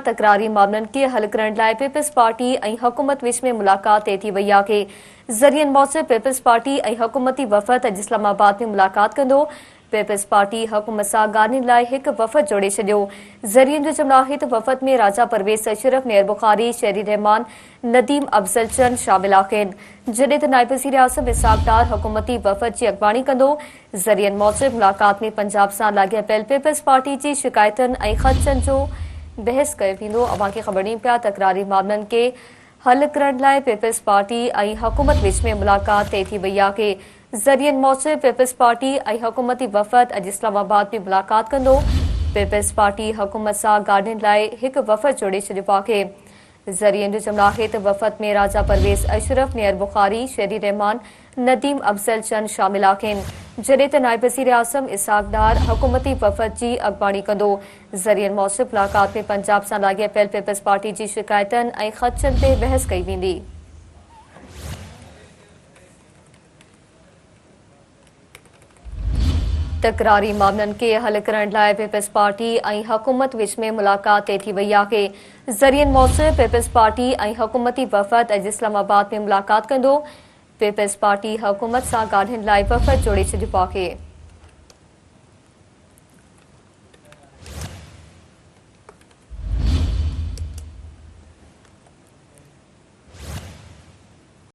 तकरारी मामलन के हल करण लाइ पीपल्स पार्टी ऐं हुकूमत विच में मुलाकात तय थी वई आहे। ज़रियन मौसूब पीपल्स पार्टी ऐं हुकूमती वफ़द अॼु इस्लामाबाद में मुलाकात कंदो। पीपल्स पार्टी हुकूमत सां ॻाल्हियुनि लाइ हिकु वफ़द जोड़े छॾियो। ज़रियन जो चवणु आहे त वफ़द में राजा परवेज़ अशरफ, मेयर बुखारी, शहरी रहमान, नदीम अफज़ल चंद शामिल आहिनि, जॾहिं त नाइब वज़ीर आज़म इसहाक़ डार हुकूमती वफ़द जी अॻवानी कंदो। ज़रियन मौसूब मुलाकात में पंजाब सां लाॻापियल पीपल्स पार्टी जी शिकायतुनि ऐं ख़दशनि जो बहस कयो वेंदो। अवां खे ख़बर ॾियूं पिया तकरारी मामलनि के हल करण लाइ पीपल्स पार्टी ऐं हुकूमत विच में मुलाकात तय थी वई आहे। ज़रियन मौसूब पीपल्स पार्टी ऐं हुकूमती वफ़द अॼु इस्लामाबाद में मुलाकात कंदो। पीपल्स पार्टी हुकूमत सां ॻाल्हियुनि लाइ हिकु वफ़द जोड़े छॾियो आहे। ज़रियन जो चवणु आहे त वफ़द में राजा परवेज़ अशरफ, मेयर बुखारी, शहरी रहमान, नदीम अफज़ल चंद शामिल आहिनि, जॾहिं त नाइब वज़ीर आज़म इसहाक़ डार हुकूमती वफ़द जी अॻवानी कंदो। ज़रियन मौसूब मुलाकात में पंजाब सां लाॻापियल पीपल्स पार्टी जी शिकायतुनि ऐं ख़दशनि ते बहस कई वेंदी। तकरारी मामलनि के हल करण लाइ पीपल्स पार्टी ऐं हुकूमत विच में मुलाकात तय थी वई आहे। ज़रियन मौसूब पीपल्स पार्टी ऐं हुकूमती वफ़द अॼु इस्लामाबाद में मुलाकात कंदो। पीपल्स पार्टी हुकूमत सां ॻाल्हियुनि लाइ वफ़द जोड़े छॾियो आहे।